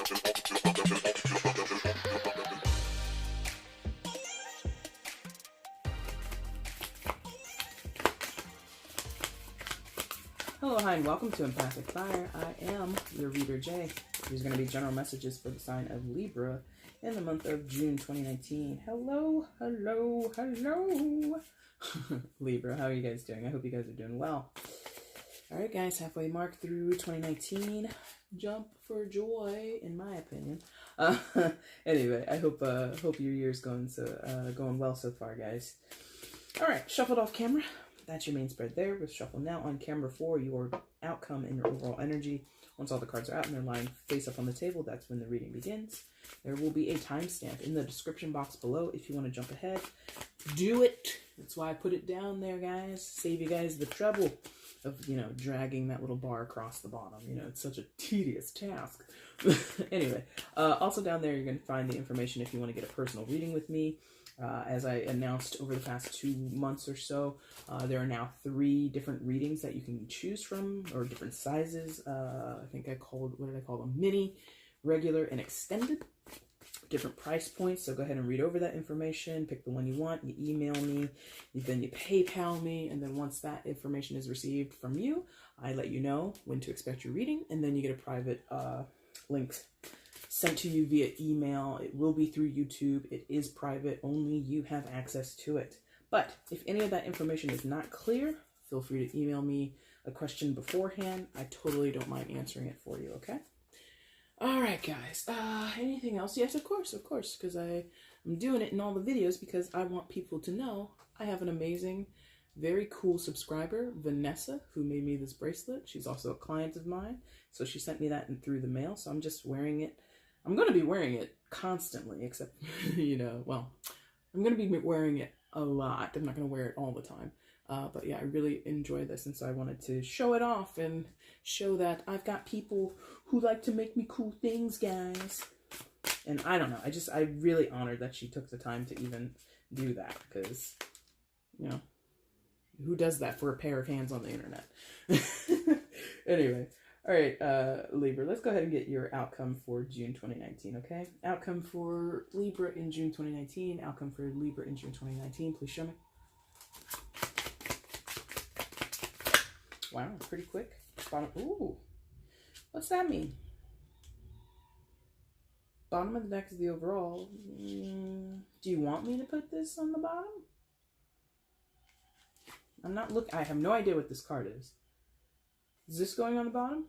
Hello, hi, and welcome to EmpathicFire. I am your reader, Jay. There's going to be general messages for the sign of Libra in the month of June 2019. Hello, hello, hello. Libra, how are you guys doing? I hope you guys are doing well. All right, guys, halfway mark through 2019. Jump for joy, in my opinion. Anyway, I hope your year's going well so far, guys. All right, shuffled off camera. That's your main spread there. We'll shuffle now on camera for your outcome and your overall energy. Once all the cards are out and they're lying face up on the table, that's when the reading begins. There will be a timestamp in the description box below if you want to jump ahead. Do it. That's why I put it down there, guys. Save you guys the trouble of, dragging that little bar across the bottom. It's such a tedious task. Anyway, also down there, you're going to find the information if you want to get a personal reading with me. As I announced over the past 2 months or so, there are now 3 different readings that you can choose from, or different sizes. I think what did I call them? Mini, regular, and extended. Different price points, so go ahead and read over that information, pick the one you want, you email me, then you PayPal me, and then once that information is received from you, I let you know when to expect your reading, and then you get a private link sent to you via email. It will be through YouTube. It is private. Only you have access to it. But if any of that information is not clear, feel free to email me a question beforehand. I totally don't mind answering it for you, okay? All right, guys. Anything else? Yes, of course, because I'm doing it in all the videos because I want people to know I have an amazing, very cool subscriber, Vanessa, who made me this bracelet. She's also a client of mine, so she sent me that through the mail, so I'm just wearing it. I'm going to be wearing it constantly, except, well, I'm going to be wearing it a lot. I'm not going to wear it all the time. But yeah, I really enjoy this, and so I wanted to show it off and show that I've got people who like to make me cool things, guys. And I don't know, I'm really honored that she took the time to even do that, because, who does that for a pair of hands on the internet? Anyway. All right, Libra, let's go ahead and get your outcome for June 2019, okay? Outcome for Libra in June 2019. Outcome for Libra in June 2019. Please show me. Wow, pretty quick. Bottom. Ooh, what's that mean? Bottom of the deck is the overall. Do you want me to put this on the bottom? I have no idea what this card is. Is this going on the bottom?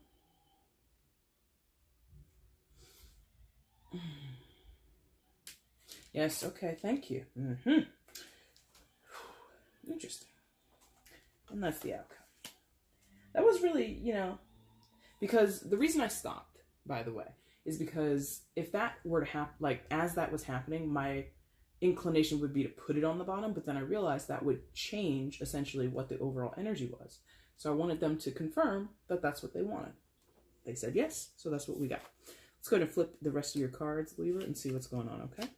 Yes, okay, thank you. Interesting. And that's the outcome. That was really, because the reason I stopped, by the way, is because if that were to happen, as that was happening, my inclination would be to put it on the bottom, but then I realized that would change essentially what the overall energy was. So I wanted them to confirm that that's what they wanted. They said yes, so that's what we got. Let's go ahead and flip the rest of your cards, Libra, and see what's going on, okay?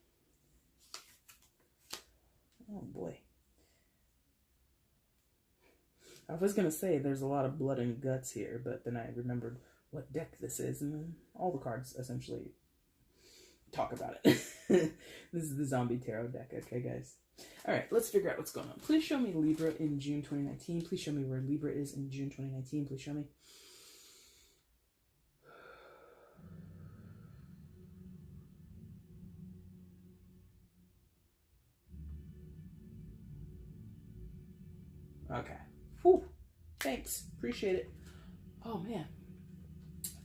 Oh, boy. I was going to say there's a lot of blood and guts here, but then I remembered what deck this is, and then all the cards essentially talk about it. This is the Zombie Tarot deck, okay, guys? All right, let's figure out what's going on. Please show me Libra in June 2019. Please show me where Libra is in June 2019. Please show me. Okay. Whew. Thanks. Appreciate it. Oh, man.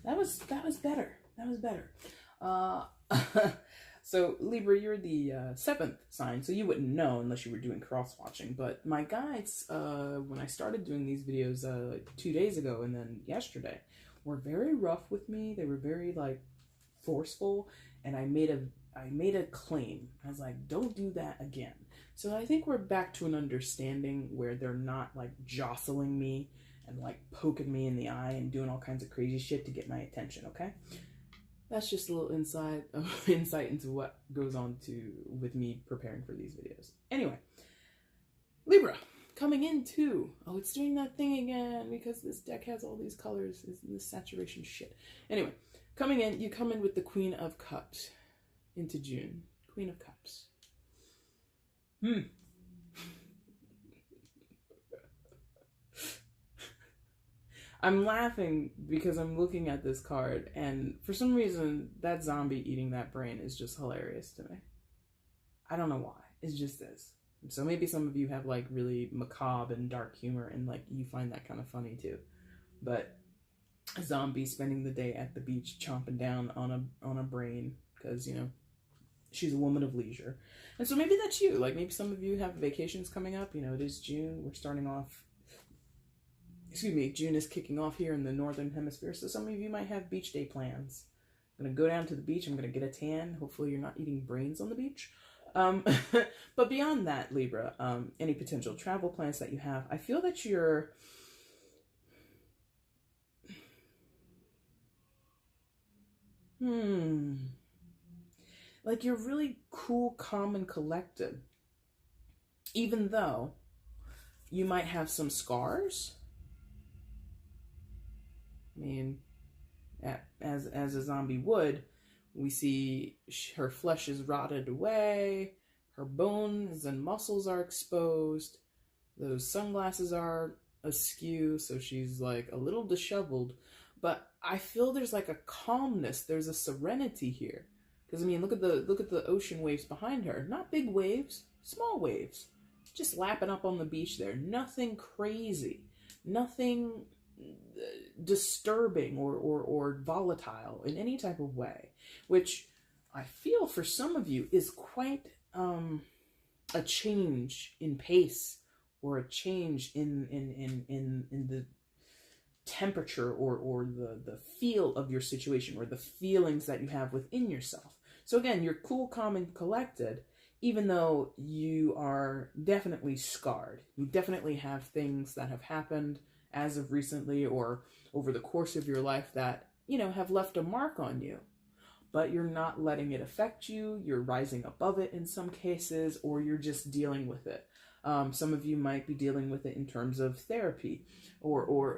That was better. That was better. So, Libra, you're the 7th sign, so you wouldn't know unless you were doing cross-watching. But my guides, when I started doing these videos 2 days ago and then yesterday, were very rough with me. They were very, forceful, and I made a claim. I was like, don't do that again. So I think we're back to an understanding where they're not, jostling me and, poking me in the eye and doing all kinds of crazy shit to get my attention, okay? That's just a little insight into what goes on with me preparing for these videos. Anyway, Libra, coming into, it's doing that thing again because this deck has all these colors, this saturation shit. Anyway, Coming in, you come in with the Queen of Cups into June. Queen of Cups. I'm laughing because I'm looking at this card, and for some reason, that zombie eating that brain is just hilarious to me. I don't know why. It just is. So maybe some of you have like really macabre and dark humor, and like you find that kind of funny too. But a zombie spending the day at the beach chomping down on a brain because, you know, she's a woman of leisure. And so maybe that's you. Like maybe some of you have vacations coming up. You know, it is June. We're starting off. Excuse me, June is kicking off here in the Northern Hemisphere. So some of you might have beach day plans. I'm going to go down to the beach. I'm going to get a tan. Hopefully you're not eating brains on the beach. But beyond that, Libra, any potential travel plans that you have, I feel that you're like you're really cool, calm, and collected. Even though you might have some scars. I mean, as a zombie would, we see her flesh is rotted away, her bones and muscles are exposed, those sunglasses are askew, so she's like a little disheveled. But I feel there's like a calmness, there's a serenity here. Because I mean, look at the ocean waves behind her. Not big waves, small waves, just lapping up on the beach there. Nothing crazy, nothing disturbing or volatile in any type of way, which I feel for some of you is quite a change in pace, or a change in the temperature or the feel of your situation, or the feelings that you have within yourself. So again, you're cool, calm, and collected, even though you are definitely scarred. You definitely have things that have happened as of recently or over the course of your life that, you know, have left a mark on you. But you're not letting it affect you. You're rising above it in some cases, or you're just dealing with it. Some of you might be dealing with it in terms of therapy, or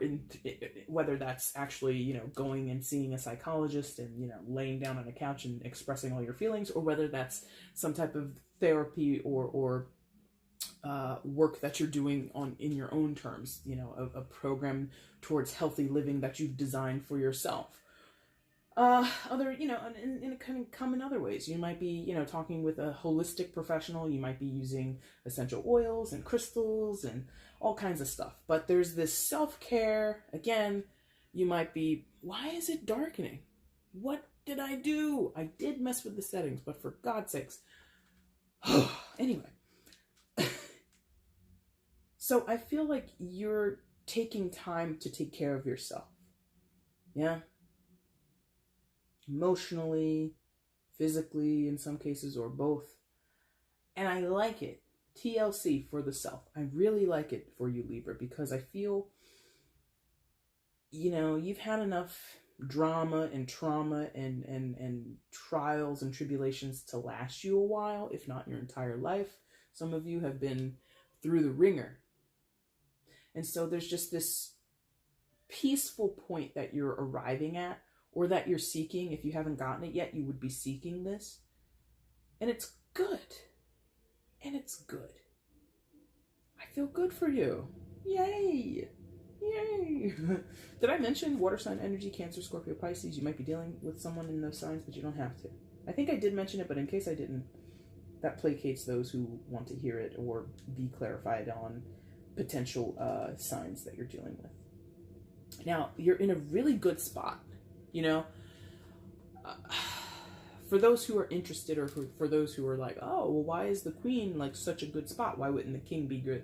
whether that's actually, you know, going and seeing a psychologist and, you know, laying down on a couch and expressing all your feelings, or whether that's some type of therapy or work that you're doing in your own terms, you know, a program towards healthy living that you've designed for yourself. Other, you know, and it can come in other ways. You might be, you know, talking with a holistic professional. You might be using essential oils and crystals and all kinds of stuff. But there's this self-care. Again, you might be, why is it darkening? What did I do? I did mess with the settings, but for God's sakes. Anyway. So I feel like you're taking time to take care of yourself. Yeah? Emotionally, physically, in some cases, or both. And I like it. TLC for the self. I really like it for you, Libra, because I feel, you know, you've had enough drama and trauma and trials and tribulations to last you a while, if not your entire life. Some of you have been through the ringer. And so there's just this peaceful point that you're arriving at, or that you're seeking. If you haven't gotten it yet, you would be seeking this. And it's good. And it's good. I feel good for you. Yay! Yay! Did I mention water sign energy, Cancer, Scorpio, Pisces? You might be dealing with someone in those signs, but you don't have to. I think I did mention it, but in case I didn't, that placates those who want to hear it or be clarified on potential signs that you're dealing with. Now, you're in a really good spot. You know, for those who are interested, or for those who are like, oh, well, why is the queen like such a good spot? Why wouldn't the king be good?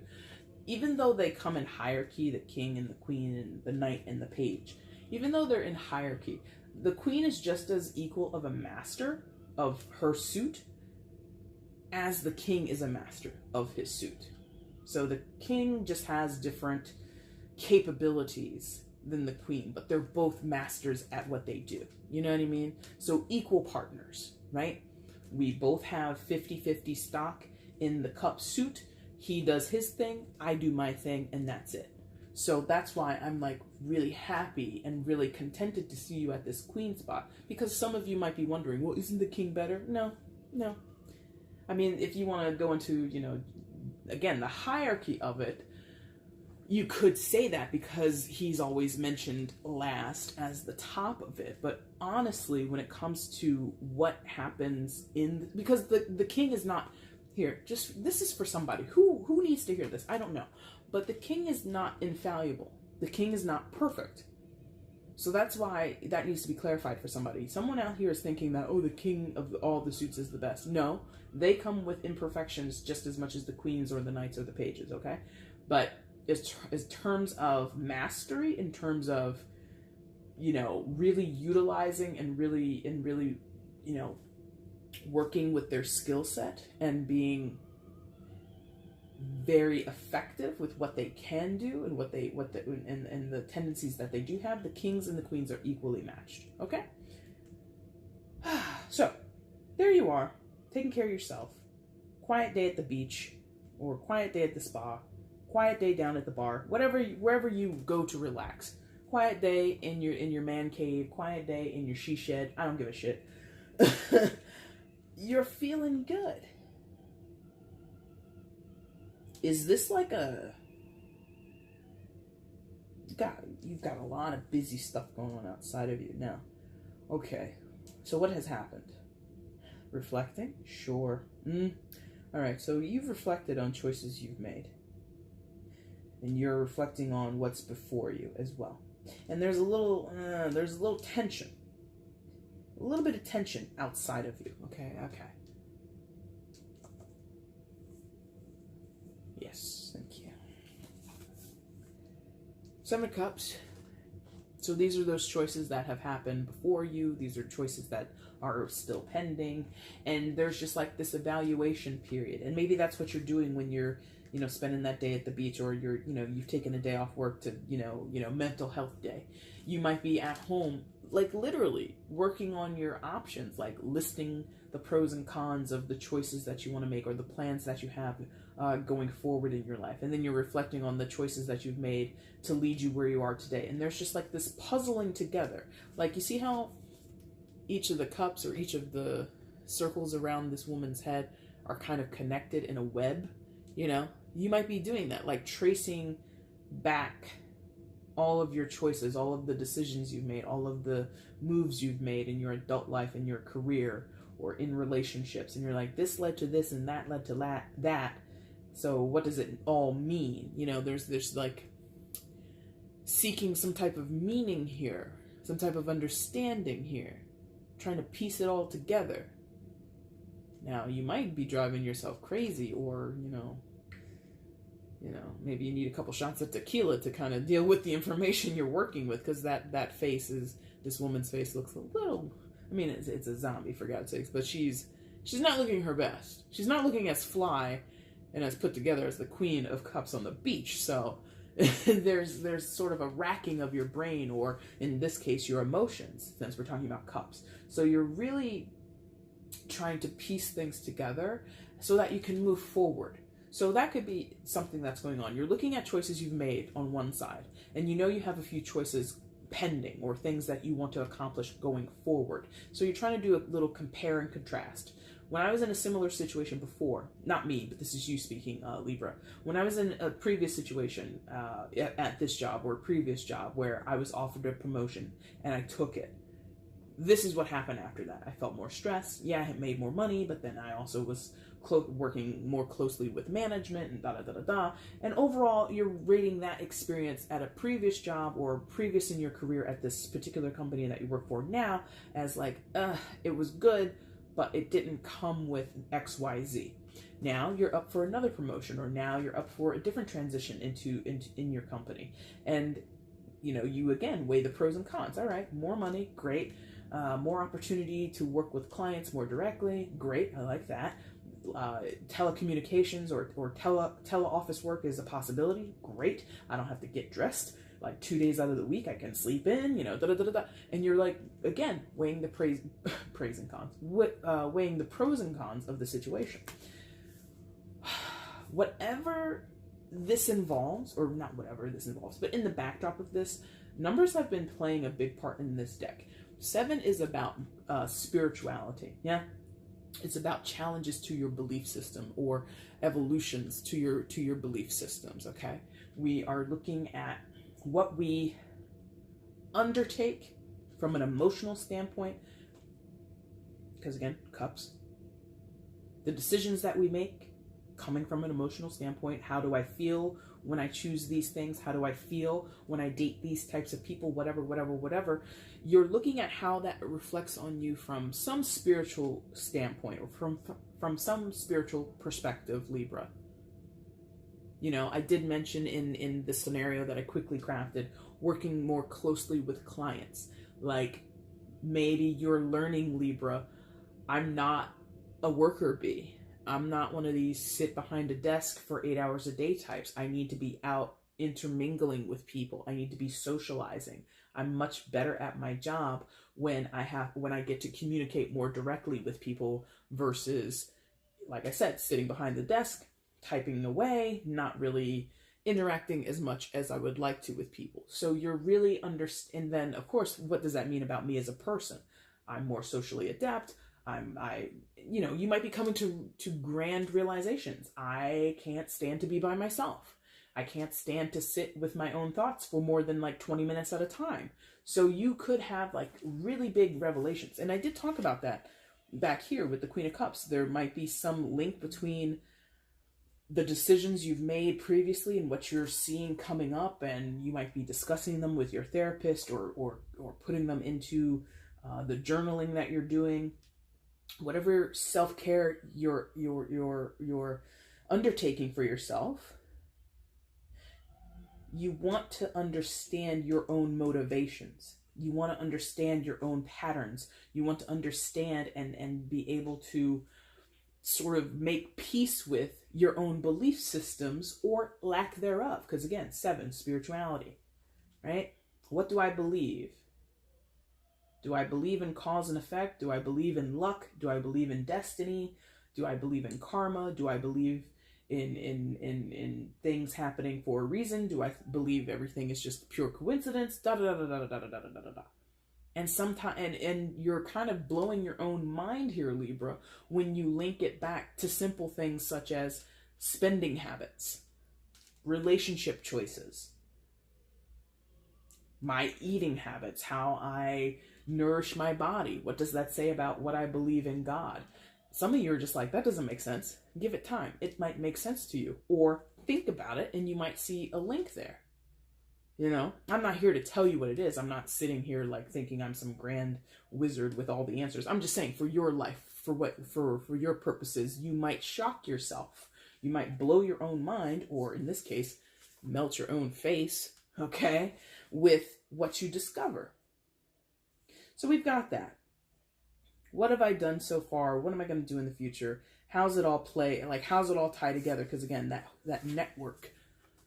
Even though they come in hierarchy, the king and the queen and the knight and the page, even though they're in hierarchy, the queen is just as equal of a master of her suit as the king is a master of his suit. So the king just has different capabilities than the queen, but they're both masters at what they do. You know what I mean? So equal partners, right? We both have 50-50 stock in the cup suit. He does his thing, I do my thing, and that's it. So that's why I'm like really happy and really contented to see you at this queen spot, because some of you might be wondering, well, isn't the king better? No. I mean, if you want to go into, again, the hierarchy of it, you could say that because he's always mentioned last as the top of it. But honestly, when it comes to what happens because the king is not here, this is for somebody who needs to hear this. I don't know. But the king is not infallible. The king is not perfect. So that's why that needs to be clarified for somebody. Someone out here is thinking that, oh, the king of all the suits is the best. No, they come with imperfections just as much as the queens or the knights or the pages, okay? But in terms of mastery, in terms of, really utilizing and really, working with their skill set and being very effective with what they can do and and the tendencies that they do have, the kings and the queens are equally matched. Okay? So, there you are, taking care of yourself. Quiet day at the beach, or quiet day at the spa, quiet day down at the bar, wherever you go to relax. Quiet day in your man cave, quiet day in your she shed. I don't give a shit. You're feeling good. Is this like you've got a lot of busy stuff going on outside of you now. Okay, so what has happened? Reflecting? Sure. All right, so you've reflected on choices you've made. And you're reflecting on what's before you as well. And there's a little tension. A little bit of tension outside of you. Okay. Yes, thank you. Seven of Cups. So these are those choices that have happened before you. These are choices that are still pending. And there's just like this evaluation period. And maybe that's what you're doing when you're, spending that day at the beach, or you've taken a day off work to, mental health day. You might be at home, like literally working on your options, like listing the pros and cons of the choices that you want to make or the plans that you have going forward in your life. And then you're reflecting on the choices that you've made to lead you where you are today. And there's just like this puzzling together. Like, you see how each of the cups or each of the circles around this woman's head are kind of connected in a web, You might be doing that, like tracing back all of your choices, all of the decisions you've made, all of the moves you've made in your adult life, in your career, or in relationships. And you're like, this led to this and that led to that. So what does it all mean? There's like seeking some type of meaning here, some type of understanding here, trying to piece it all together. Now, you might be driving yourself crazy, or, maybe you need a couple shots of tequila to kind of deal with the information you're working with, because this woman's face looks a little, it's a zombie, for God's sakes, but she's not looking her best. She's not looking as fly and as put together as the Queen of Cups on the beach. So there's sort of a racking of your brain, or in this case, your emotions, since we're talking about cups. So you're really trying to piece things together so that you can move forward. So that could be something that's going on. You're looking at choices you've made on one side, and you have a few choices pending, or things that you want to accomplish going forward. So you're trying to do a little compare and contrast. When I was in a similar situation before, not me, but this is you speaking, Libra. When I was in a previous situation at this job or previous job where I was offered a promotion and I took it, this is what happened after that. I felt more stressed. Yeah, I had made more money, but then I also was working more closely with management and da-da-da-da-da. And overall, you're rating that experience at a previous job or previous in your career at this particular company that you work for now as like, it was good, but it didn't come with XYZ. Now you're up for another promotion, or now you're up for a different transition in your company. And, you again weigh the pros and cons. All right, more money, great. More opportunity to work with clients more directly, great, I like that. Telecommunications or tele-office work is a possibility, great. I don't have to get dressed like 2 days out of the week. I can sleep in, da-da-da-da-da. And you're like, again, weighing the praise and cons, weighing the pros and cons of the situation. Whatever this involves, or not whatever this involves, but in the backdrop of this, numbers have been playing a big part in this deck. 7 is about spirituality, yeah? It's about challenges to your belief system or evolutions to your belief systems, okay? We are looking at what we undertake from an emotional standpoint, because again, cups. The decisions that we make coming from an emotional standpoint. How do I feel when I choose these things? How do I feel when I date these types of people? Whatever. You're looking at how that reflects on you from some spiritual standpoint or from some spiritual perspective, Libra. You know, I did mention in the scenario that I quickly crafted, working more closely with clients. Like, maybe you're learning, Libra, I'm not a worker bee. I'm not one of these sit behind a desk for 8 hours a day types. I need to be out intermingling with people. I need to be socializing. I'm much better at my job when I get to communicate more directly with people versus, like I said, sitting behind the desk, typing away, not really interacting as much as I would like to with people. So you're really and then of course, what does that mean about me as a person? I'm more socially adept. You might be coming to grand realizations. I can't stand to be by myself. I can't stand to sit with my own thoughts for more than like 20 minutes at a time. So you could have like really big revelations. And I did talk about that back here with the Queen of Cups. There might be some link between the decisions you've made previously and what you're seeing coming up, and you might be discussing them with your therapist or putting them into the journaling that you're doing. Whatever self-care you're undertaking for yourself, you want to understand your own motivations. You want to understand your own patterns. You want to understand and be able to sort of make peace with your own belief systems or lack thereof. Because again, 7, spirituality, right? What do I believe? Do I believe in cause and effect? Do I believe in luck? Do I believe in destiny? Do I believe in karma? Do I believe in things happening for a reason? Do I believe everything is just pure coincidence? And sometimes, and you're kind of blowing your own mind here, Libra, when you link it back to simple things such as spending habits, relationship choices, my eating habits, how I nourish my body. What does that say about what I believe in God? Some of you are just like, that doesn't make sense. Give it time. It might make sense to you. Or think about it and you might see a link there. You know, I'm not here to tell you what it is. I'm not sitting here like thinking I'm some grand wizard with all the answers. I'm just saying for your life, for your purposes, you might shock yourself. You might blow your own mind, or in this case, melt your own face, okay, with what you discover. So we've got that. What have I done so far? What am I going to do in the future? How's it all play? Like, how's it all tie together? Because again, that network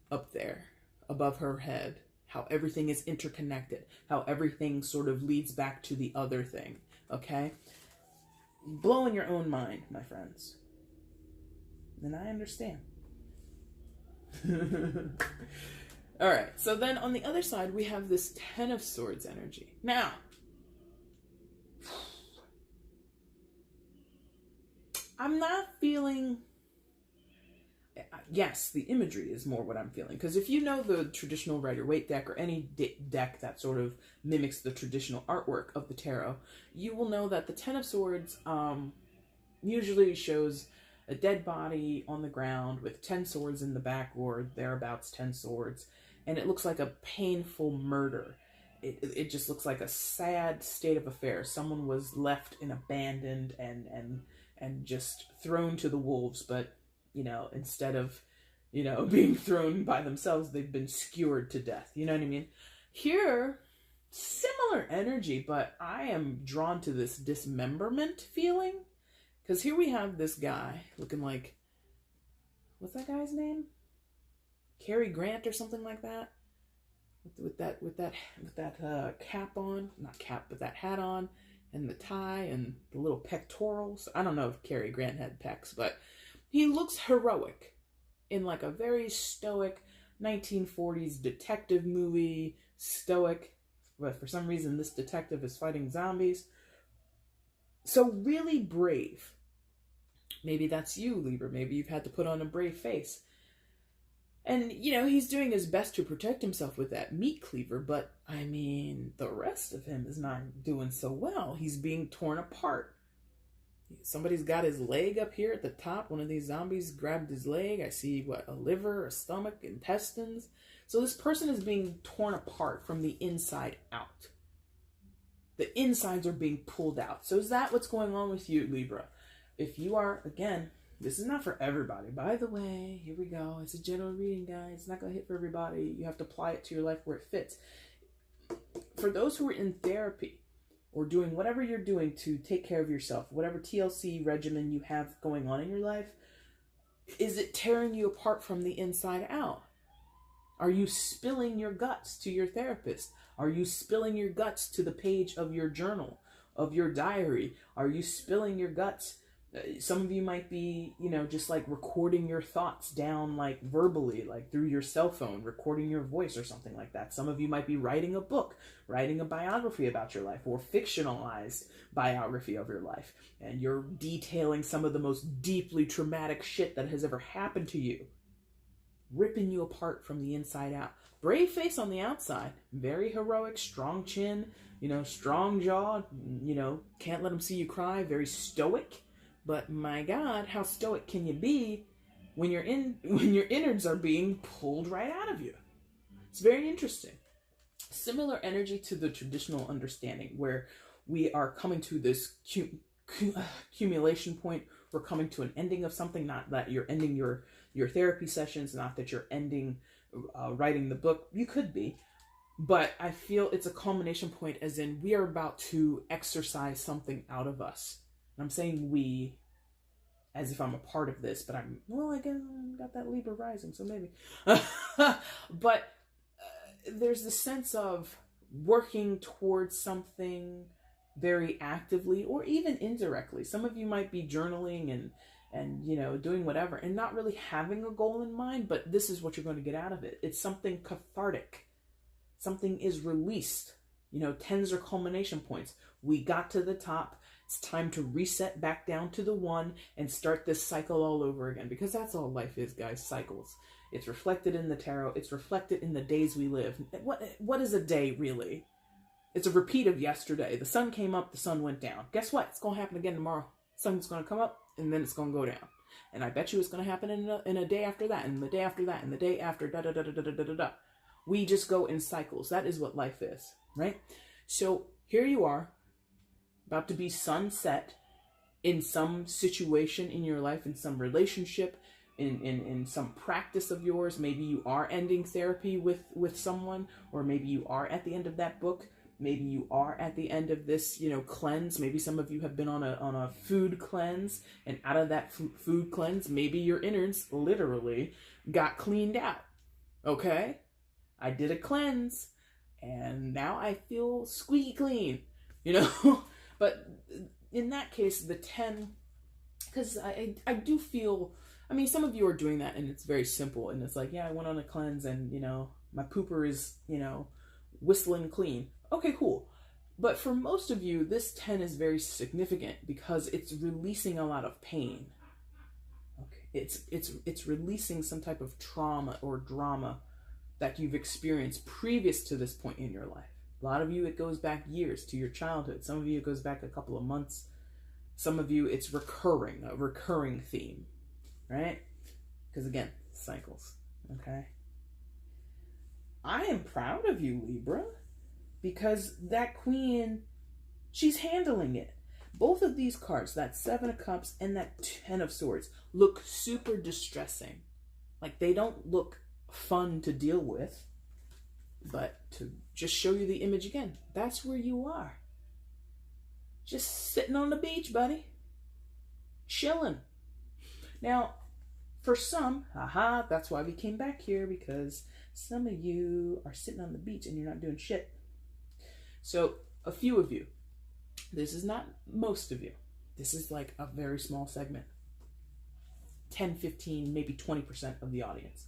up there above her head, how everything is interconnected, how everything sort of leads back to the other thing, okay? Blowing your own mind, my friends. And I understand. All right, so then on the other side, we have this 10 of Swords energy. Now, I'm not feeling, yes, the imagery is more what I'm feeling. Because if you know the traditional Rider-Waite deck or any deck that sort of mimics the traditional artwork of the tarot, you will know that the 10 of Swords usually shows a dead body on the ground with 10 swords in the back, or thereabouts 10 swords. And it looks like a painful murder. It just looks like a sad state of affairs. Someone was left and abandoned and just thrown to the wolves, but, you know, instead of, you know, being thrown by themselves, they've been skewered to death. You know what I mean? Here, similar energy, but I am drawn to this dismemberment feeling. Because here we have this guy looking like, what's that guy's name? Cary Grant or something like that? With that cap on, not cap, but that hat on, and the tie and the little pectorals. I don't know if Cary Grant had pecs, but he looks heroic. in like a very stoic 1940s detective movie, stoic, but for some reason this detective is fighting zombies. So really brave. Maybe that's you, Libra. Maybe you've had to put on a brave face. And, you know, he's doing his best to protect himself with that meat cleaver, but, I mean, the rest of him is not doing so well. He's being torn apart. Somebody's got his leg up here at the top. One of these zombies grabbed his leg. I see, what, a liver, a stomach, intestines. So this person is being torn apart from the inside out. The insides are being pulled out. So is that what's going on with you, Libra? If you are, again, this is not for everybody. By the way, here we go. It's a general reading, guys. It's not going to hit for everybody. You have to apply it to your life where it fits. For those who are in therapy or doing whatever you're doing to take care of yourself, whatever TLC regimen you have going on in your life, is it tearing you apart from the inside out? Are you spilling your guts to your therapist? Are you spilling your guts to the page of your journal, of your diary? Are you spilling your guts? Some of you might be, you know, just like recording your thoughts down, like verbally, like through your cell phone, recording your voice or something like that. Some of you might be writing a book, writing a biography about your life, or fictionalized biography of your life. And you're detailing some of the most deeply traumatic shit that has ever happened to you, ripping you apart from the inside out. Brave face on the outside, very heroic, strong chin, you know, strong jaw, you know, can't let them see you cry, very stoic. But my God, how stoic can you be when your innards are being pulled right out of you? It's very interesting. Similar energy to the traditional understanding where we are coming to this accumulation point. We're coming to an ending of something, not that you're ending your therapy sessions, not that you're ending writing the book. You could be. But I feel it's a culmination point, as in we are about to exercise something out of us. I'm saying we, as if I'm a part of this, but I got that Libra rising, so maybe. But there's the sense of working towards something very actively or even indirectly. Some of you might be journaling and you know, doing whatever and not really having a goal in mind, but this is what you're going to get out of it. It's something cathartic. Something is released. You know, 10s are culmination points. We got to the top. It's time to reset back down to the 1 and start this cycle all over again, because that's all life is, guys, cycles. It's reflected in the tarot. It's reflected in the days we live. What is a day, really? It's a repeat of yesterday. The sun came up, the sun went down. Guess what? It's going to happen again tomorrow. Sun's going to come up, and then it's going to go down. And I bet you it's going to happen in a day after that, and the day after that, and the day after, da-da-da-da-da-da-da-da. We just go in cycles. That is what life is, right? So here you are, about to be sunset in some situation in your life, in some relationship, in some practice of yours. Maybe you are ending therapy with someone, or maybe you are at the end of that book. Maybe you are at the end of this, you know, cleanse. Maybe some of you have been on a food cleanse, and out of that food cleanse, maybe your innards literally got cleaned out. Okay? I did a cleanse, and now I feel squeaky clean, you know? But in that case, the 10, because I do feel, I mean, some of you are doing that, and it's very simple, and it's like, yeah, I went on a cleanse, and, you know, my pooper is, you know, whistling clean. Okay, cool. But for most of you, this 10 is very significant because it's releasing a lot of pain. Okay, it's releasing some type of trauma or drama that you've experienced previous to this point in your life. A lot of you, it goes back years to your childhood. Some of you, it goes back a couple of months. Some of you, it's a recurring theme, right? Because again, cycles, okay? I am proud of you, Libra, because that queen, she's handling it. Both of these cards, that 7 of Cups and that 10 of Swords, look super distressing. Like, they don't look fun to deal with. But to just show you the image again, that's where you are. Just sitting on the beach, buddy. Chilling. Now, for some, that's why we came back here, because some of you are sitting on the beach and you're not doing shit. So, a few of you. This is not most of you. This is like a very small segment. 10, 15, maybe 20% of the audience.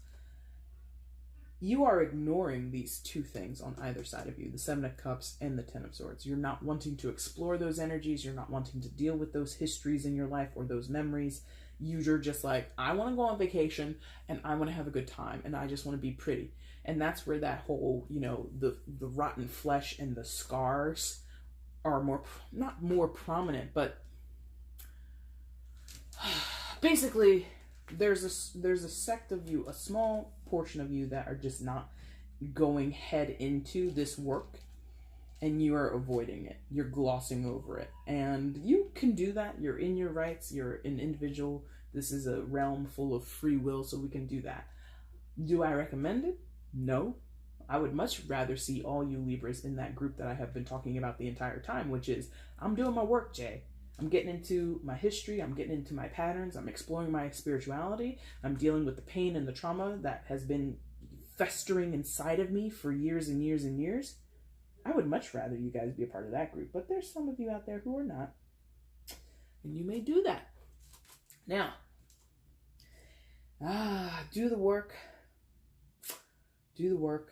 You are ignoring these two things on either side of you, the Seven of Cups and the Ten of Swords. You're not wanting to explore those energies. You're not wanting to deal with those histories in your life or those memories. You're just like, I want to go on vacation and I want to have a good time and I just want to be pretty. And that's where that whole, you know, the rotten flesh and the scars are more, not more prominent, but basically there's a sect of you, a small portion of you that are just not going head into this work, and you are avoiding it. You're glossing over it, and you can do that. You're in your rights. You're an individual. This is a realm full of free will, so we can do that. Do I recommend it? No. I would much rather see all you Libras in that group that I have been talking about the entire time, which is, I'm doing my work, Jay. I'm getting into my history, I'm getting into my patterns, I'm exploring my spirituality, I'm dealing with the pain and the trauma that has been festering inside of me for years and years and years. I would much rather you guys be a part of that group, but there's some of you out there who are not, and you may do that. Now, do the work. Do the work.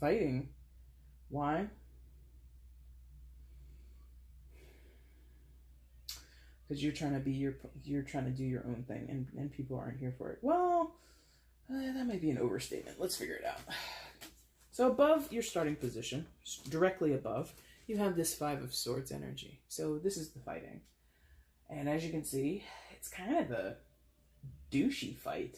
Fighting. Why? Because you're trying to do your own thing, and people aren't here for it. Well, that might be an overstatement. Let's figure it out. So above your starting position, directly above, you have this Five of Swords energy. So this is the fighting. And as you can see, it's kind of a douchey fight.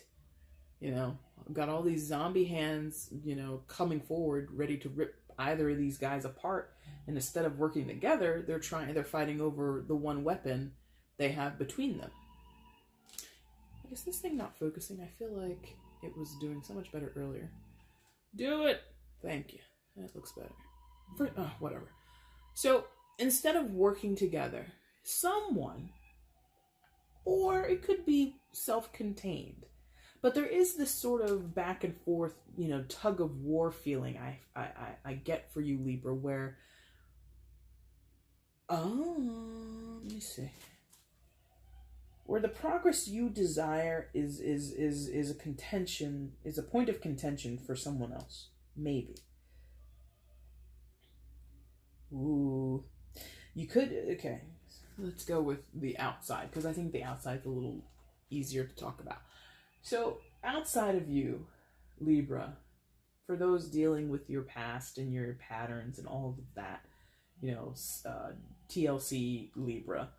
You know, I've got all these zombie hands, you know, coming forward, ready to rip either of these guys apart. And instead of working together, they're fighting over the one weapon they have between them. Is this thing not focusing? I feel like it was doing so much better earlier. Do it! Thank you. That looks better. Whatever. So, instead of working together, someone, or it could be self-contained, but there is this sort of back and forth, you know, tug of war feeling I get for you, Libra, where, let me see. Where the progress you desire is a contention, is a point of contention for someone else. Maybe. Ooh. You could, okay, let's go with the outside, because I think the outside's a little easier to talk about. So, outside of you, Libra, for those dealing with your past and your patterns and all of that, you know, TLC Libra,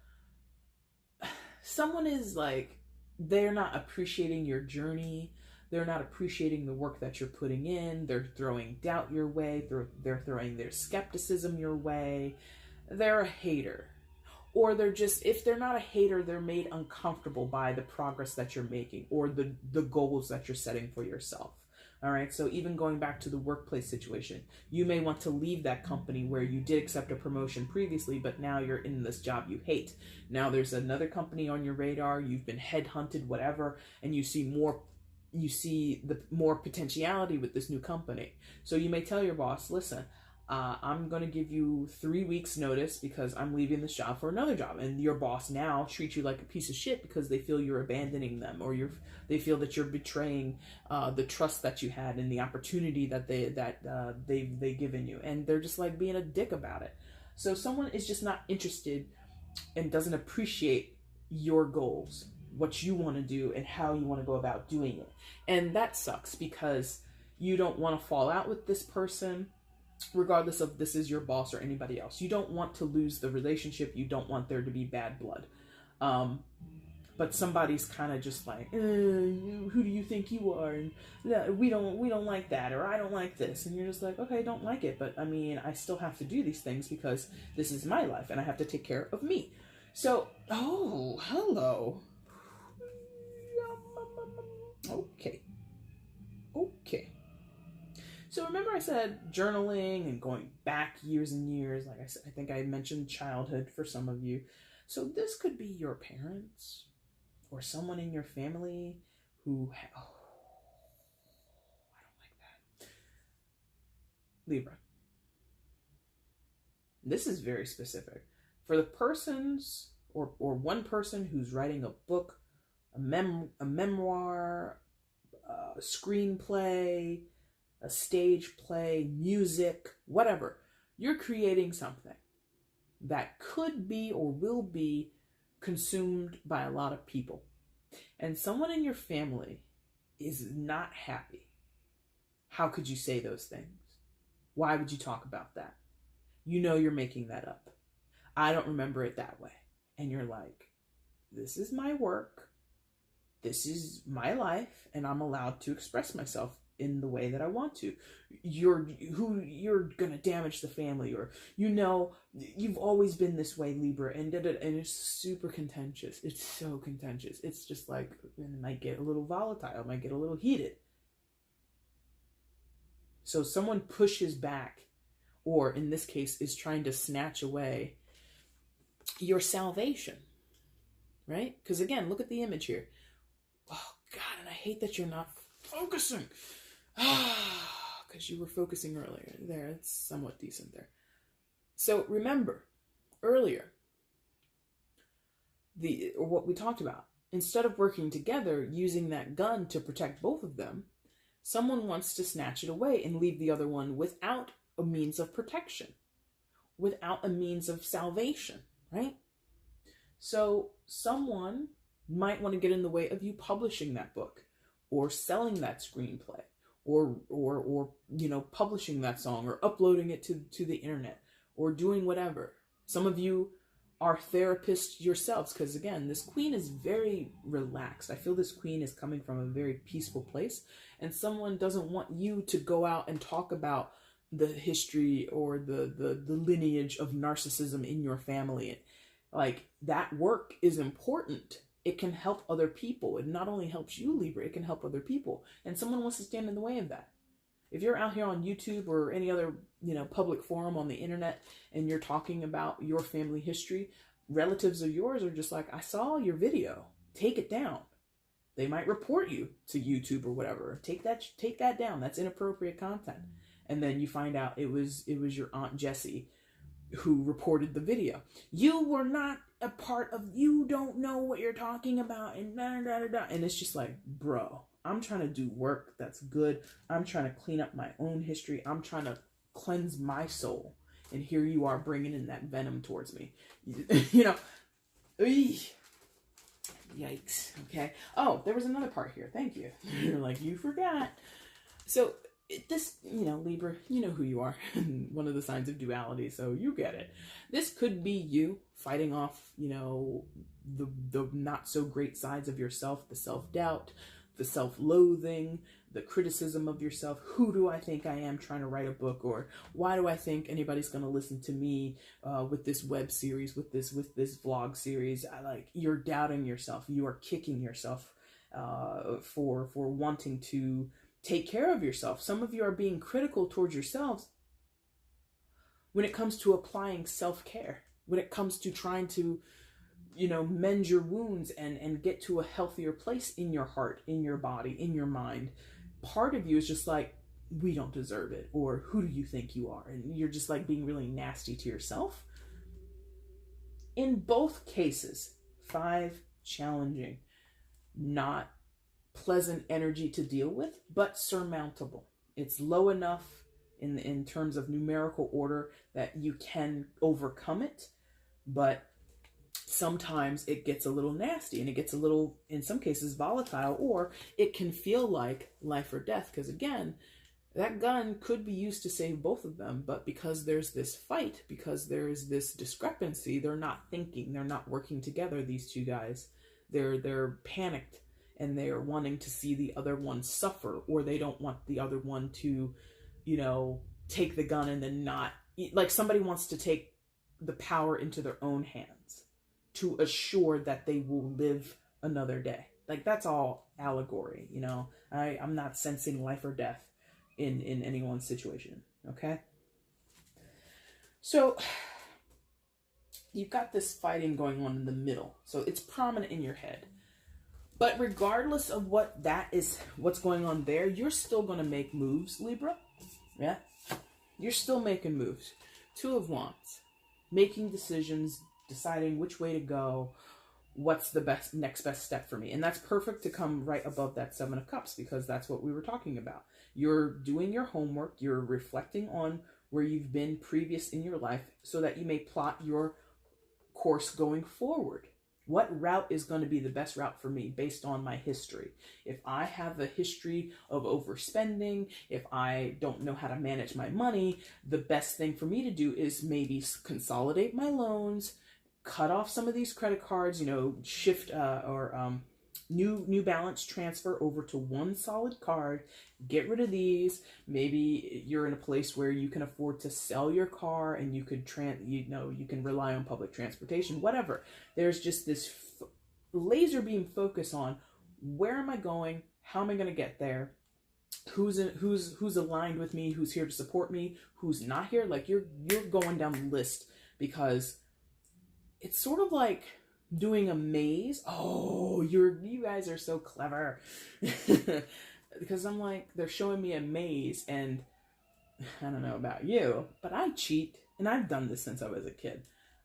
someone is like, they're not appreciating your journey. They're not appreciating the work that you're putting in. They're throwing doubt your way. They're throwing their skepticism your way. They're a hater. Or they're just, if they're not a hater, they're made uncomfortable by the progress that you're making or the goals that you're setting for yourself. All right, so even going back to the workplace situation, you may want to leave that company where you did accept a promotion previously, but now you're in this job you hate. Now there's another company on your radar, you've been headhunted, whatever, and you see the more potentiality with this new company. So you may tell your boss, listen, I'm going to give you 3 weeks notice because I'm leaving this job for another job. And your boss now treats you like a piece of shit because they feel you're abandoning them, or they feel that you're betraying the trust that you had and the opportunity that they've given you. And they're just like being a dick about it. So someone is just not interested and doesn't appreciate your goals, what you want to do and how you want to go about doing it. And that sucks because you don't want to fall out with this person, regardless of this is your boss or anybody else. You don't want to lose the relationship. You don't want there to be bad blood. But somebody's kind of just like, who do you think you are? And we don't like that, or I don't like this. And you're just like, okay, I don't like it, but I mean, I still have to do these things because this is my life and I have to take care of me. So, oh, hello. Okay. So remember I said journaling and going back years and years. Like I said, I think I mentioned childhood for some of you. So this could be your parents or someone in your family who, I don't like that. Libra. This is very specific. For the persons or one person who's writing a book, a memoir, a screenplay, a stage play, music, whatever. You're creating something that could be or will be consumed by a lot of people. And someone in your family is not happy. How could you say those things? Why would you talk about that? You know you're making that up. I don't remember it that way. And you're like, this is my work. This is my life, and I'm allowed to express myself in the way that I want to. You're gonna damage the family, or you've always been this way, Libra, and it's super contentious. It's so contentious. It's just like, it might get a little volatile, it might get a little heated. So someone pushes back, or in this case is trying to snatch away your salvation, right? Because again, look at the image here. Oh God, and I hate that you're not focusing. Because you were focusing earlier. There, it's somewhat decent there. So remember, earlier, what we talked about, instead of working together, using that gun to protect both of them, someone wants to snatch it away and leave the other one without a means of protection, without a means of salvation, right? So someone might want to get in the way of you publishing that book, or selling that screenplay, or publishing that song, or uploading it to the internet, or doing whatever. Some of you are therapists yourselves, because again, this queen is very relaxed. I feel this queen is coming from a very peaceful place, and someone doesn't want you to go out and talk about the history or the lineage of narcissism in your family. Like, that work is important. It can help other people. It not only helps you, Libra, it can help other people. And someone wants to stand in the way of that. If you're out here on YouTube or any other, public forum on the internet, and you're talking about your family history, relatives of yours are just like, I saw your video, take it down. They might report you to YouTube or whatever. Take that down. That's inappropriate content. And then you find out it was your Aunt Jessie who reported the video. You were not a part of, you don't know what you're talking about, and and it's just like, bro, I'm trying to do work that's good. I'm trying to clean up my own history. I'm trying to cleanse my soul, and here you are bringing in that venom towards me. Yikes. Okay. Oh, there was another part here. Thank you. You're like, you forgot. So this, Libra, you know who you are. One of the signs of duality, so you get it. This could be you fighting off, the not so great sides of yourself, the self-doubt, the self-loathing, the criticism of yourself. Who do I think I am trying to write a book? Or why do I think anybody's going to listen to me with this web series, with this vlog series? You're doubting yourself. You are kicking yourself for wanting to take care of yourself. Some of you are being critical towards yourselves when it comes to applying self-care, when it comes to trying to, mend your wounds and get to a healthier place in your heart, in your body, in your mind. Part of you is just like, we don't deserve it, or who do you think you are? And you're just like being really nasty to yourself. In both cases, 5, challenging, not pleasant energy to deal with, but surmountable. It's low enough in terms of numerical order that you can overcome it, but sometimes it gets a little nasty, and it gets a little, in some cases, volatile, or it can feel like life or death, because again, that gun could be used to save both of them, but because there's this fight, because there's this discrepancy, they're not thinking, they're not working together, these two guys. They're panicked, and they are wanting to see the other one suffer, or they don't want the other one to, take the gun and then not, like somebody wants to take the power into their own hands to assure that they will live another day. Like, that's all allegory, I'm not sensing life or death in anyone's situation, okay? So you've got this fighting going on in the middle, so it's prominent in your head. But regardless of what's going on there, you're still going to make moves, Libra. Yeah? You're still making moves. 2 of Wands. Making decisions, deciding which way to go, what's the next best step for me? And that's perfect to come right above that Seven of Cups, because that's what we were talking about. You're doing your homework, you're reflecting on where you've been previous in your life so that you may plot your course going forward. What route is going to be the best route for me based on my history? If I have a history of overspending, if I don't know how to manage my money, the best thing for me to do is maybe consolidate my loans, cut off some of these credit cards, you know, shift new balance transfer over to one solid card, get rid of these. Maybe you're in a place where you can afford to sell your car and you could you can rely on public transportation, whatever. There's just this laser beam focus on where am I going? How am I going to get there? Who's aligned with me? Who's here to support me? Who's not here? Like you're going down the list, because it's sort of like doing a maze. Oh, you guys are so clever. Because I'm like, they're showing me a maze, and I don't know about you, but I cheat, and I've done this since I was a kid.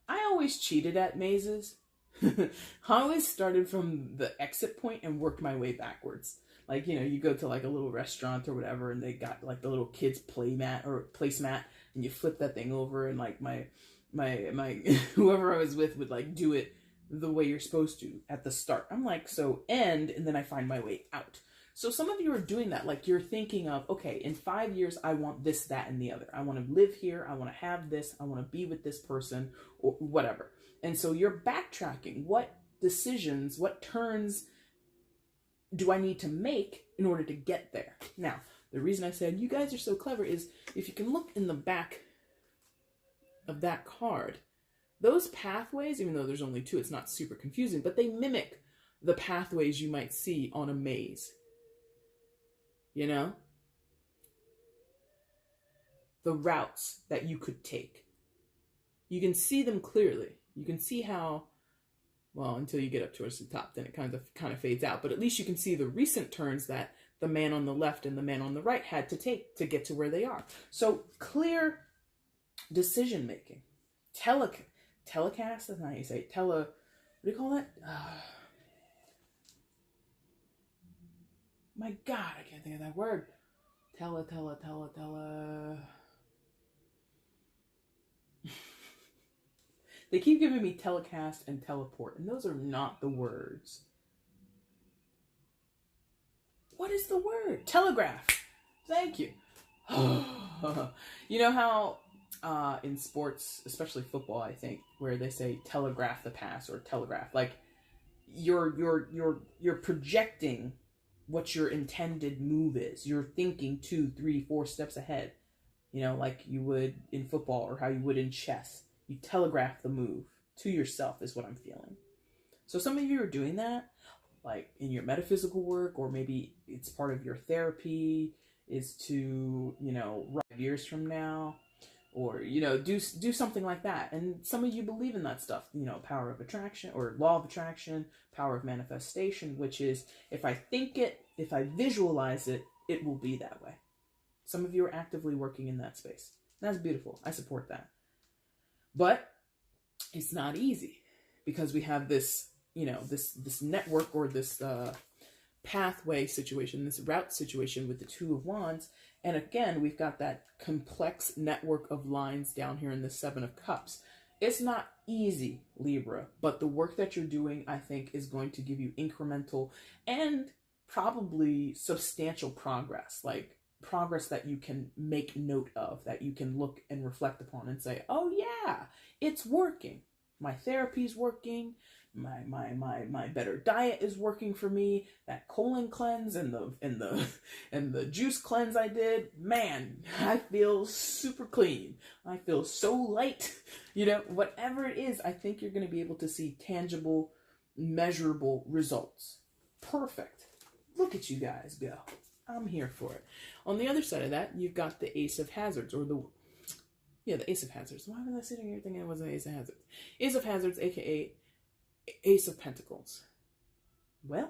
I always cheated at mazes. I always started from the exit point and worked my way backwards. Like, you know, you go to like a little restaurant or whatever, and they got like the little kids placemat, and you flip that thing over, and like my whoever I was with would like do it the way you're supposed to at the start. I'm like, so end, and then I find my way out. So some of you are doing that. Like you're thinking of, okay, in 5 years, I want this, that, and the other. I want to live here. I want to have this. I want to be with this person, or whatever. And so you're backtracking. What decisions, what turns do I need to make in order to get there? Now, the reason I said you guys are so clever is if you can look in the back of that card, those pathways, even though there's only two, it's not super confusing, but they mimic the pathways you might see on a maze. You know? The routes that you could take. You can see them clearly. You can see how, well, until you get up towards the top, then it kind of fades out. But at least you can see the recent turns that the man on the left and the man on the right had to take to get to where they are. So clear decision making. Telecast, that's not how you say it. What do you call that? My God, I can't think of that word. They keep giving me telecast and teleport, and those are not the words. What is the word? Telegraph. Thank you. You know how in sports, especially football, I think, where they say telegraph the pass or telegraph, like you're projecting what your intended move is. You're thinking 2, 3, 4 steps ahead, you know, like you would in football or how you would in chess. You telegraph the move to yourself is what I'm feeling. So some of you are doing that, like in your metaphysical work, or maybe it's part of your therapy is to, you know, 5 years from now, or, you know, do something like that. And some of you believe in that stuff, you know, power of attraction or law of attraction, power of manifestation, which is if I think it, if I visualize it, it will be that way. Some of you are actively working in that space. That's beautiful. I support that. But it's not easy because we have this, you know, this network or this pathway situation, this route situation with the Two of Wands. And again, we've got that complex network of lines down here in the Seven of Cups. It's not easy, Libra, but the work that you're doing, I think, is going to give you incremental and probably substantial progress, like progress that you can make note of, that you can look and reflect upon and say, oh yeah, it's working. My therapy's working. My better diet is working for me. That colon cleanse and the juice cleanse I did, man, I feel super clean. I feel so light. You know, whatever it is, I think you're going to be able to see tangible, measurable results. Perfect. Look at you guys go. I'm here for it. On the other side of that, you've got the Ace of Hazards, or the Ace of Hazards. Why was I sitting here thinking it wasn't Ace of Hazards? Ace of Hazards, aka Ace of Pentacles. Well,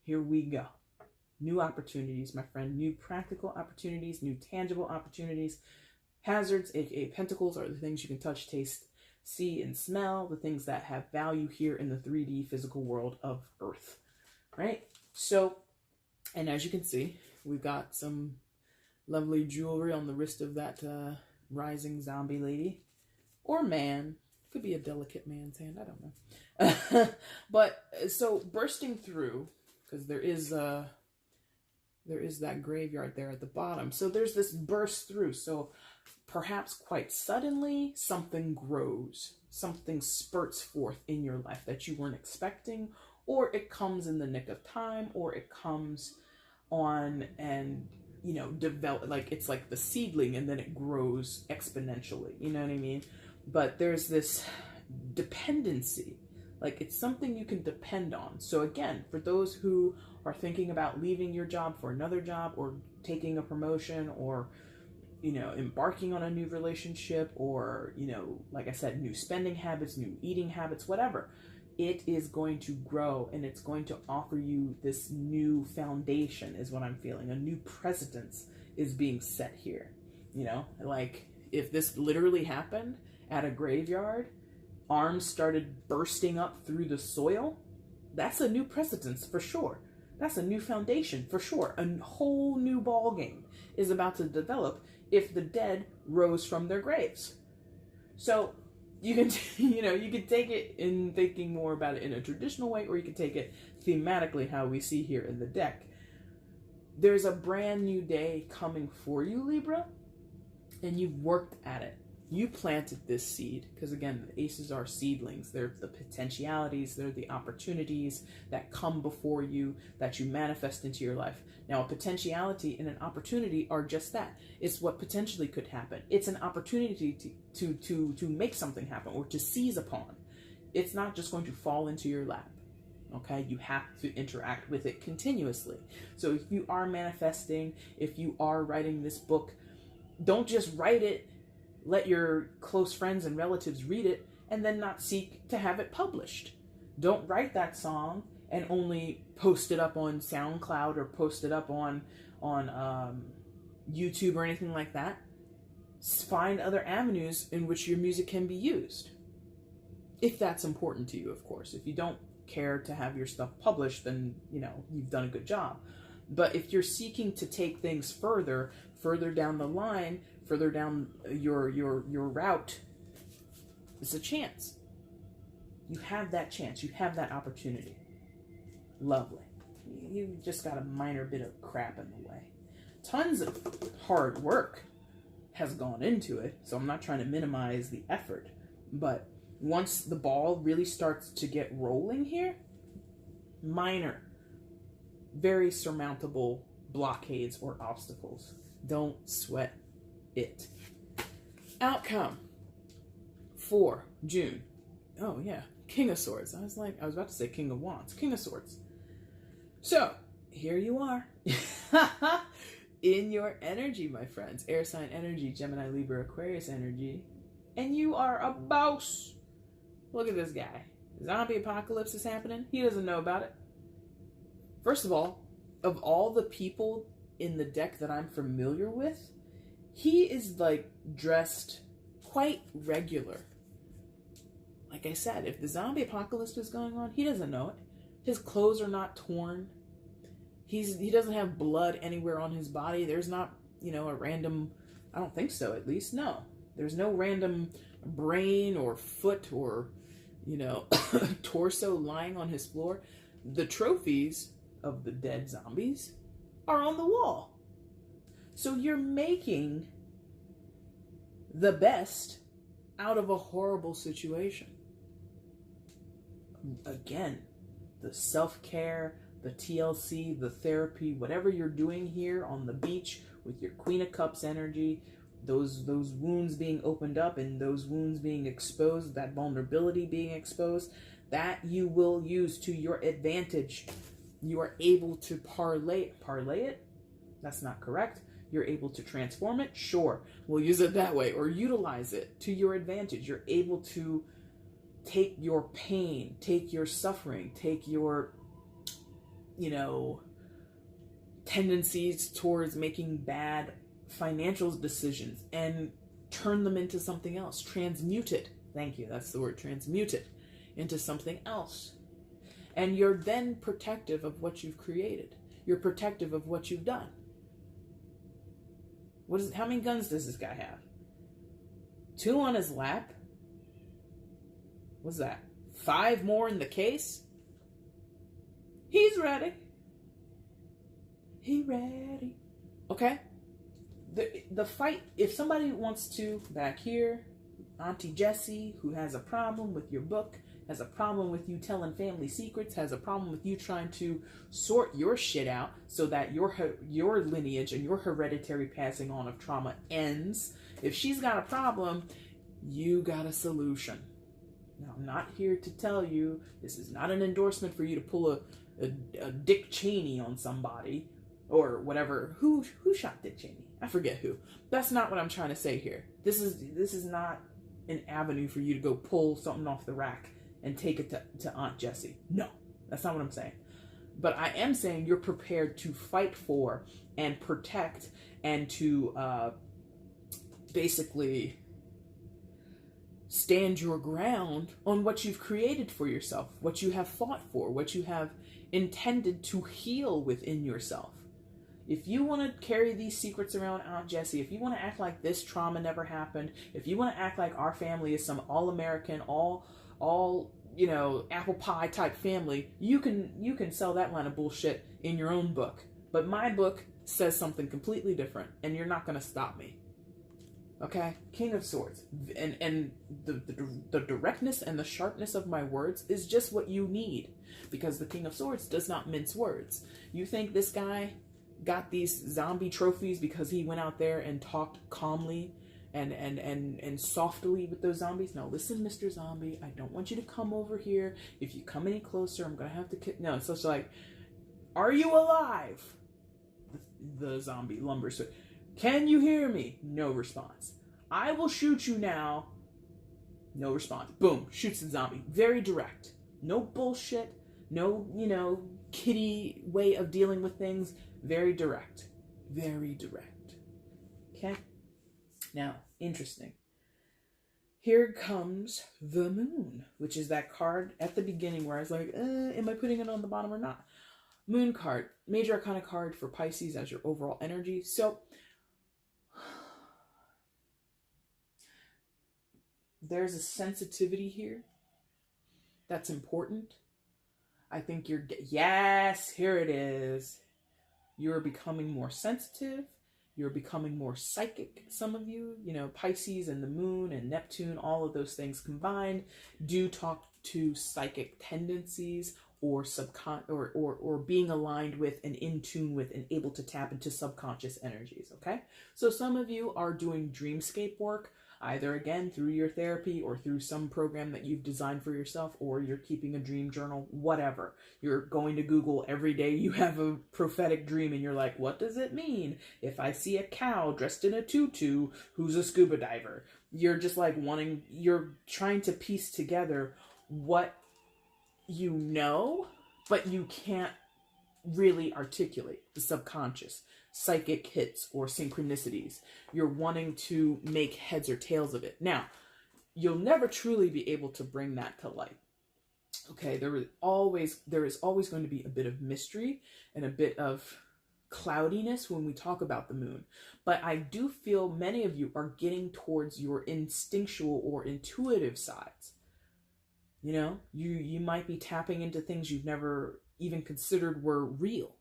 here we go. New opportunities, my friend. New practical opportunities, new tangible opportunities. Hazards, aka Pentacles, are the things you can touch, taste, see and smell, the things that have value here in the 3D physical world of Earth, right? So, and as you can see, we've got some lovely jewelry on the wrist of that rising zombie lady or man. Could be a delicate man's hand, I don't know. But so bursting through, because there is that graveyard there at the bottom. So there's this burst through. So perhaps quite suddenly something grows, something spurts forth in your life that you weren't expecting, or it comes in the nick of time, or it comes on and, you know, develop, like it's like the seedling and then it grows exponentially, you know what I mean? But there's this dependency, like it's something you can depend on. So again, for those who are thinking about leaving your job for another job, or taking a promotion, or, you know, embarking on a new relationship, or, you know, like I said, new spending habits, new eating habits, whatever, it is going to grow and it's going to offer you this new foundation is what I'm feeling. A new precedence is being set here. You know, like if this literally happened at a graveyard, arms started bursting up through the soil, that's a new precedence for sure. That's a new foundation for sure. A whole new ball game is about to develop if the dead rose from their graves. So you can, you know, you can take it in thinking more about it in a traditional way, or you can take it thematically how we see here in the deck. There's a brand new day coming for you, Libra, and you've worked at it. You planted this seed, because again, the aces are seedlings. They're the potentialities, they're the opportunities that come before you, that you manifest into your life. Now, a potentiality and an opportunity are just that. It's what potentially could happen. It's an opportunity to make something happen, or to seize upon. It's not just going to fall into your lap. Okay, you have to interact with it continuously. So if you are manifesting, if you are writing this book, don't just write it, let your close friends and relatives read it, and then not seek to have it published. Don't write that song and only post it up on SoundCloud or post it up on YouTube or anything like that. Find other avenues in which your music can be used. If that's important to you, of course. If you don't care to have your stuff published, then, you know, you've done a good job. But if you're seeking to take things further down the line, further down your route, it's a chance. You have that chance. You have that opportunity. Lovely. You just got a minor bit of crap in the way. Tons of hard work has gone into it, so I'm not trying to minimize the effort. But once the ball really starts to get rolling here, minor, very surmountable blockades or obstacles. Don't sweat it. Outcome for June. Oh yeah, King of Swords. I was about to say King of Wands. King of Swords. So here you are in your energy, my friends. Air sign energy, Gemini, Libra, Aquarius energy, and you are a boss. Look at this guy. Zombie apocalypse is happening. He doesn't know about it. First of all the people in the deck that I'm familiar with, he is like dressed quite regular. Like I said, if the zombie apocalypse is going on, he doesn't know it. His clothes are not torn. He doesn't have blood anywhere on his body. There's not, you know, a random, I don't think so at least, no. There's no random brain or foot or, you know, torso lying on his floor. The trophies of the dead zombies are on the wall. So you're making the best out of a horrible situation. Again, the self-care, the TLC, the therapy, whatever you're doing here on the beach with your Queen of Cups energy, those wounds being opened up and those wounds being exposed, that vulnerability being exposed, that you will use to your advantage. You are able to parlay it? That's not correct. You're able to transform it? Sure, we'll use it that way, or utilize it to your advantage. You're able to take your pain, take your suffering, take your, you know, tendencies towards making bad financial decisions and turn them into something else. Transmute it Thank you. That's the word. Transmute it into something else. And you're then protective of what you've created. You're protective of what you've done. How many guns does this guy have? 2 on his lap? What's that? 5 more in the case? He's ready. He ready. Okay? The fight, if somebody wants to, back here, Auntie Jessie, who has a problem with your book, has a problem with you telling family secrets, has a problem with you trying to sort your shit out so that your lineage and your hereditary passing on of trauma ends. If she's got a problem, you got a solution. Now, I'm not here to tell you, this is not an endorsement for you to pull a Dick Cheney on somebody or whatever. Who shot Dick Cheney? I forget who. That's not what I'm trying to say here. This is not an avenue for you to go pull something off the rack and take it to Aunt Jessie. No, that's not what I'm saying. But I am saying you're prepared to fight for and protect and to basically stand your ground on what you've created for yourself, what you have fought for, what you have intended to heal within yourself. If you want to carry these secrets around Aunt Jessie, if you want to act like this trauma never happened, if you want to act like our family is some all-American, all apple pie type family, you can sell that line of bullshit in your own book. But my book says something completely different, and you're not going to stop me. Okay? King of Swords. And the directness and the sharpness of my words is just what you need, because the King of Swords does not mince words. You think this guy got these zombie trophies because he went out there and talked calmly and softly with those zombies? No, listen, Mr. Zombie, I don't want you to come over here. If you come any closer, I'm going to have to No, so it's like, are you alive? The zombie lumbers. Can you hear me? No response. I will shoot you now. No response. Boom, shoots the zombie. Very direct. No bullshit. No, kiddie way of dealing with things. Very direct. Very direct. Okay? Now, interesting. Here comes the moon, which is that card at the beginning where I was like, am I putting it on the bottom or not? Moon card, major arcana card for Pisces as your overall energy. So, there's a sensitivity here that's important. I think yes, here it is. You're becoming more sensitive. You're becoming more psychic, some of you. Pisces and the moon and Neptune, all of those things combined do talk to psychic tendencies or or being aligned with and in tune with and able to tap into subconscious energies, okay? So some of you are doing dreamscape work, either again through your therapy or through some program that you've designed for yourself, or you're keeping a dream journal, whatever. You're going to Google every day you have a prophetic dream and you're like, what does it mean if I see a cow dressed in a tutu who's a scuba diver? You're just like you're trying to piece together what you know, but you can't really articulate the subconscious. Psychic hits or synchronicities. You're wanting to make heads or tails of it. Now, you'll never truly be able to bring that to light. Okay, there is always going to be a bit of mystery and a bit of cloudiness when we talk about the moon. But I do feel many of you are getting towards your instinctual or intuitive sides. You might be tapping into things you've never even considered were real.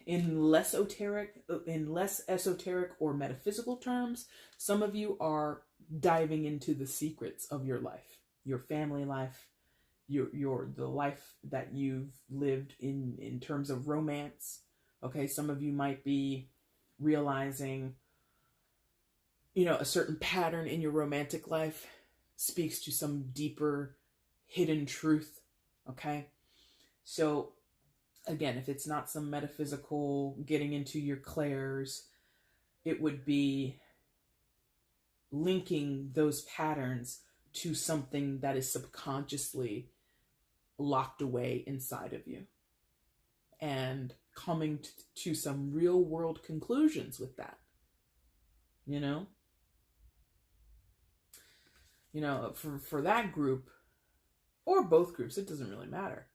In less esoteric or metaphysical terms, some of you are diving into the secrets of your life, your family life, the life that you've lived in terms of romance. Okay, some of you might be realizing, a certain pattern in your romantic life speaks to some deeper hidden truth. Okay, so again, if it's not some metaphysical getting into your clairs, it would be linking those patterns to something that is subconsciously locked away inside of you and coming to some real world conclusions with that. You know, for that group, or both groups, it doesn't really matter.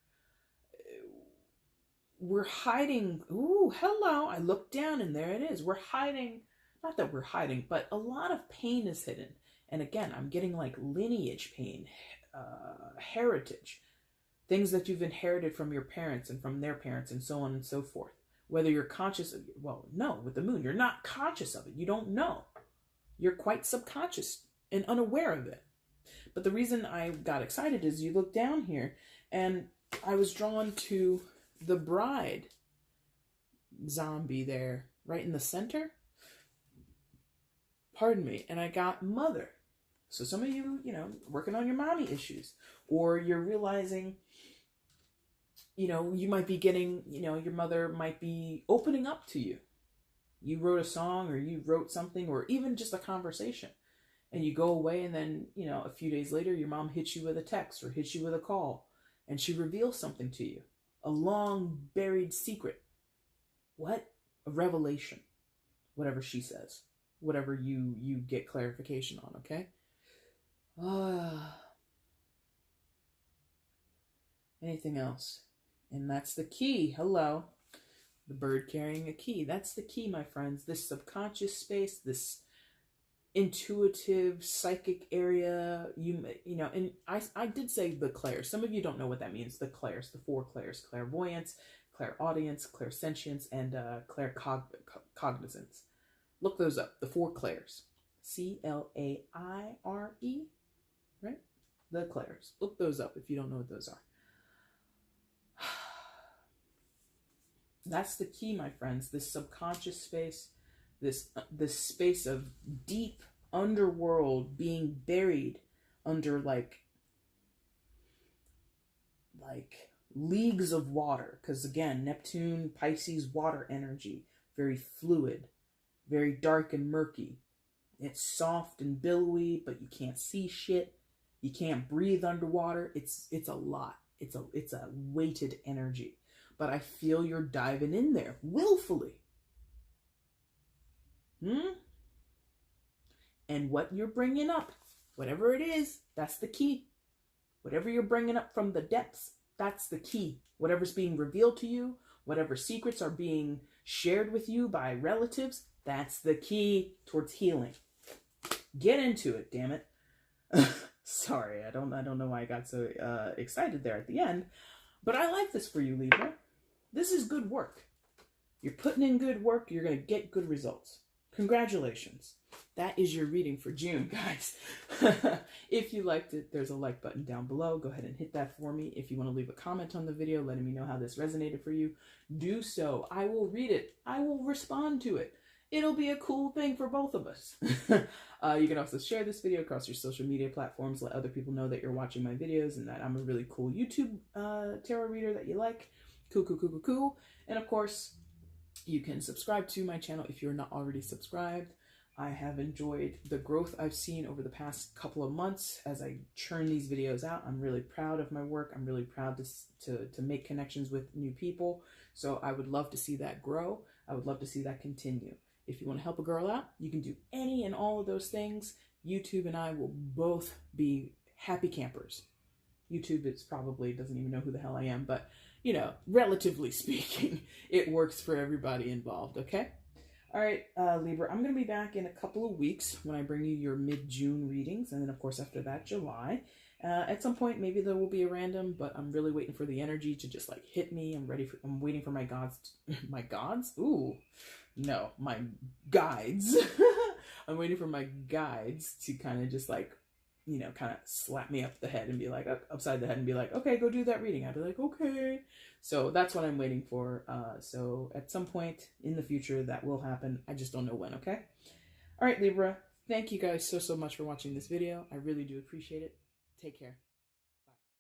We're hiding. Ooh, hello. I look down and there it is. We're hiding. Not that we're hiding, but a lot of pain is hidden. And again, I'm getting like lineage pain, heritage, things that you've inherited from your parents and from their parents and so on and so forth. Whether you're conscious of, well, no, with the moon, you're not conscious of it. You don't know. You're quite subconscious and unaware of it. But the reason I got excited is you look down here and I was drawn to the bride zombie there, right in the center. Pardon me. And I got mother. So some of you, you know, working on your mommy issues, or you're realizing, you know, you might be getting, you know, your mother might be opening up to you. You wrote a song or you wrote something or even just a conversation and you go away and then, you know, a few days later, your mom hits you with a text or hits you with a call and she reveals something to you. A long buried secret. What? A revelation. Whatever she says. Whatever you get clarification on, okay? Anything else? And that's the key. Hello. The bird carrying a key. That's the key, my friends. This subconscious space, this intuitive psychic area, you know, and I did say the clairs. Some of you don't know what that means. The clairs, the 4 clairs: clairvoyance, clairaudience, clairsentience, and claircognizance. Look those up. The 4 clairs. CLAIRE, right? The clairs. Look those up if you don't know what those are. That's the key, my friends. This subconscious space, this space of deep underworld being buried under like leagues of water. Because again, Neptune, Pisces, water energy, very fluid, very dark and murky. It's soft and billowy, but you can't see shit. You can't breathe underwater. It's a lot. It's a weighted energy. But I feel you're diving in there willfully. And what you're bringing up, whatever it is, that's the key. Whatever you're bringing up from the depths, that's the key. Whatever's being revealed to you, whatever secrets are being shared with you by relatives, that's the key towards healing. Get into it, damn it. Sorry, I don't know why I got so excited there at the end, but I like this for you, Libra. This is good work. You're putting in good work. You're going to get good results. Congratulations. That is your reading for June, guys. If you liked it, there's a like button down below. Go ahead and hit that for me. If you want to leave a comment on the video, letting me know how this resonated for you, do so. I will read it. I will respond to it. It'll be a cool thing for both of us. You can also share this video across your social media platforms. Let other people know that you're watching my videos and that I'm a really cool YouTube tarot reader that you like. Cool. And of course, you can subscribe to my channel if you're not already subscribed. I have enjoyed the growth I've seen over the past couple of months as I churn these videos out. I'm really proud of my work. I'm really proud to make connections with new people. So I would love to see that grow. I would love to see that continue. If you want to help a girl out, you can do any and all of those things. YouTube and I will both be happy campers. YouTube doesn't even know who the hell I am, but you know, relatively speaking, it works for everybody involved, okay? All right, Libra, I'm going to be back in a couple of weeks when I bring you your mid-June readings, and then, of course, after that, July. At some point, maybe there will be a random, but I'm really waiting for the energy to just, like, hit me. I'm waiting for my gods. My gods? Ooh. No, my guides. I'm waiting for my guides to kind of just, like, you know, kind of slap me up the head and be like, upside the head and be like, okay, go do that reading. I'd be like, okay. So that's what I'm waiting for. So at some point in the future, that will happen. I just don't know when, okay? All right, Libra, thank you guys so much for watching this video. I really do appreciate it. Take care.